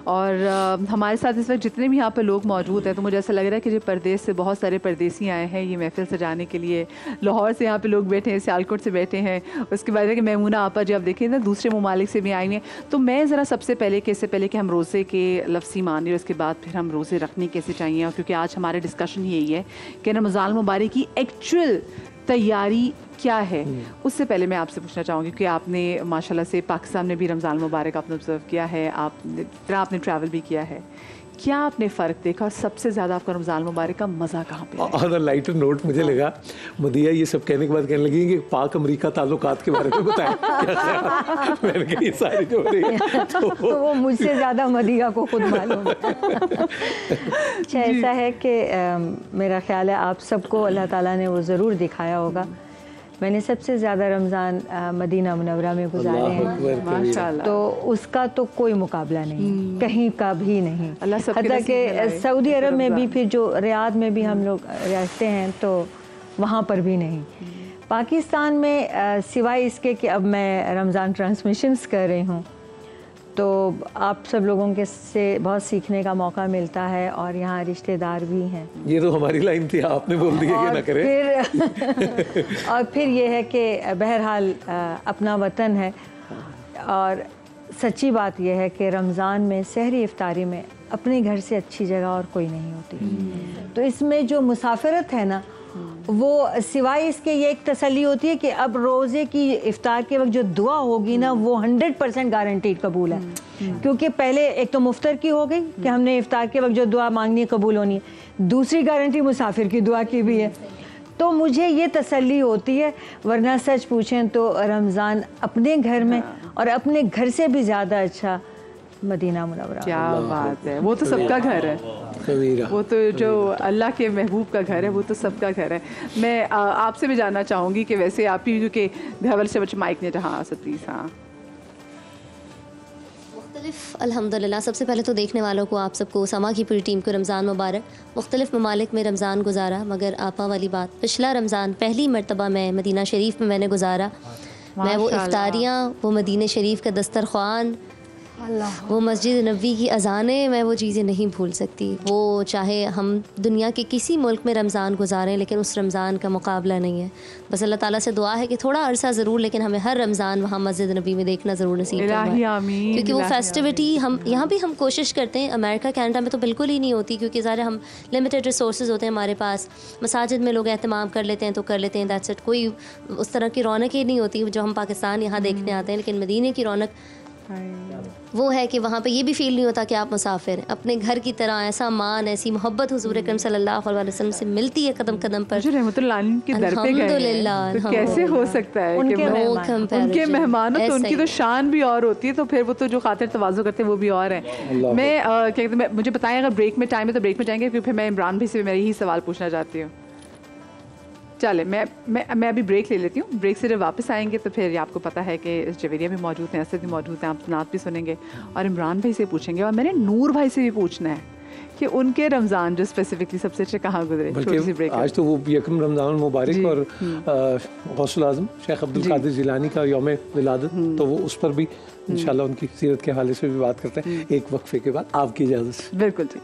और हमारे साथ इस वक्त जितने भी यहाँ पर लोग मौजूद हैं, तो मुझे ऐसा लग रहा है कि जो परदेश से बहुत सारे परदेसी आए हैं ये महफिल सजाने के लिए। लाहौर से यहाँ पे लोग बैठे हैं, सियालकोट से बैठे हैं, उसके बाद कि मेमूना आपा जी आप देखें ना दूसरे ममालिक से भी आई हैं। तो मैं ज़रा सबसे पहले कि इससे पहले कि हम रोज़े के लफ्ज़ी माने और उसके बाद फिर हम रोज़े रखने कैसे चाहिए, और क्योंकि आज हमारे डिस्कशन यही है कि रमज़ान मुबारक की एक्चुअल तैयारी क्या है, उससे पहले मैं आपसे पूछना चाहूँगी कि आपने माशाल्लाह से पाकिस्तान में भी रमज़ान मुबारक आपने ऑब्ज़र्व किया है, आपने ट्रैवल भी किया है, क्या आपने फ़र्क देखा और सबसे ज़्यादा आपका रमज़ान मुबारक का मज़ा कहाँ पे? ऑन अ लाइटर नोट मुझे लगा मदिया ये सब कहने के बाद कहने लगी कि पाक अमेरिका ताल्लुकात के बारे में बताएं। मैंने कहा ये सारी जो हो रही है तो वो मुझसे ज़्यादा मदिया को खुद मालूम है। अच्छा ऐसा है कि मेरा ख्याल है आप सबको अल्लाह ताला ने वो ज़रूर दिखाया होगा। मैंने सबसे ज़्यादा रमज़ान मदीना मुनव्वरा में गुजारे हैं माशाल्लाह, तो उसका तो कोई मुकाबला नहीं, कहीं का भी नहीं। हत्ता कि सऊदी अरब में भी फिर जो रियाद में भी हम लोग रहते हैं तो वहाँ पर भी नहीं। पाकिस्तान में सिवाय इसके कि अब मैं रमज़ान ट्रांसमिशंस कर रही हूँ तो आप सब लोगों के से बहुत सीखने का मौका मिलता है, और यहाँ रिश्तेदार भी हैं। ये तो हमारी लाइन थी, आपने बोल दिया कि ना करें। और फिर ये है कि बहरहाल अपना वतन है, और सच्ची बात यह है कि रमज़ान में सहरी इफ्तारी में अपने घर से अच्छी जगह और कोई नहीं होती। तो इसमें जो मुसाफिरत है ना, वो सिवाय इसके ये एक तसल्ली होती है कि अब रोज़े की इफ्तार के वक्त जो दुआ होगी ना वो 100% गारंटीड कबूल है, क्योंकि पहले एक तो मुफ्तर की हो गई कि हमने इफ्तार के वक्त जो दुआ मांगनी है कबूल होनी है, दूसरी गारंटी मुसाफिर की दुआ की भी है। तो मुझे ये तसल्ली होती है, वरना सच पूछें तो रमज़ान अपने घर में और अपने घर से भी ज़्यादा अच्छा मदीना मुनव्वरा। क्या बात है, वो तो सबका घर है, वो तो जो अल्लाह के महबूब का घर है वो तो सबका घर है। मैं आपसे भी जानना चाहूँगी कि वैसे आप ही क्योंकि घर वाले से बच्चे माइक ने जहाँ प्लीज़। हाँ मुख्तलिफ अल्हम्दुलिल्लाह, सबसे पहले तो देखने वालों को आप सबको समा की पूरी टीम को रमज़ान मुबारक। मुख्तलिफ ममालिक में रमज़ान गुजारा, मगर आपा वाली बात, पिछला रमज़ान पहली मरतबा मैं मदीना शरीफ में मैंने गुजारा। मैं वो इफ्तारियाँ, वो मदीना शरीफ का दस्तरख्वान, वो मस्जिद नबी की अज़ानें, मैं वो चीज़ें नहीं भूल सकती। वो चाहे हम दुनिया के किसी मुल्क में रमज़ान गुजारें लेकिन उस रमज़ान का मुकाबला नहीं है। बस अल्लाह ताला से दुआ है कि थोड़ा अरसा ज़रूर, लेकिन हमें हर रमज़ान वहाँ मस्जिद नबी में देखना ज़रूर नसीब फरमाए, क्योंकि वो फेस्टिविटी हम यहाँ भी हम कोशिश करते हैं। अमेरिका कनाडा में तो बिल्कुल ही नहीं होती, क्योंकि ज़रा हम लिमिटेड रिसोर्स होते हैं हमारे पास। मसाजिद में लोग एहतमाम कर लेते हैं तो कर लेते हैं, दैट्स इट। कोई उस तरह की रौनक ही नहीं होती जो हम पाकिस्तान यहाँ देखने आते हैं। लेकिन मदीने की रौनक वो है कि वहाँ पे ये भी फील नहीं होता कि आप मुसाफिर हैं, अपने घर की तरह। ऐसा मान, ऐसी मोहब्बत हुजूर अकरम सल्लल्लाहु अलैहि वसल्लम से मिलती है कदम कदम पर। अल्हम्दुलिल्लाह, तो कैसे हो सकता है उनके मेहमान हो तो उनकी तो शान भी और होती है, तो फिर वो तो जो खातिर तवाज़ु करते हैं वो भी और है। मैं क्या कहते हैं, मुझे बताएं अगर ब्रेक में टाइम है तो ब्रेक में जाएंगे, क्योंकि फिर मैं इमरान भाई से मेरा यही सवाल पूछना चाहती हूँ। चले मैं अभी ब्रेक ले लेती हूँ। ब्रेक से जब वापस आएंगे तो फिर आपको पता है कि जवेरिया भी मौजूद हैं, असद भी मौजूद हैं, आप नात भी सुनेंगे और इमरान भाई से पूछेंगे, और मैंने नूर भाई से भी पूछना है कि उनके रमज़ान जो स्पेसिफिकली सबसे अच्छे कहाँ गुजरे। ब्रेक आज तो वो यकम रमज़ान मुबारक और गौसुल आज़म शेख अब्दुल कादिर जिलानी का यौम विलादत, तो वो उस पर भी इंशाल्लाह उनकी सीरत के हवाले से भी बात करते हैं एक वक्फे के बाद। आपकी इजाज़त। बिल्कुल जी।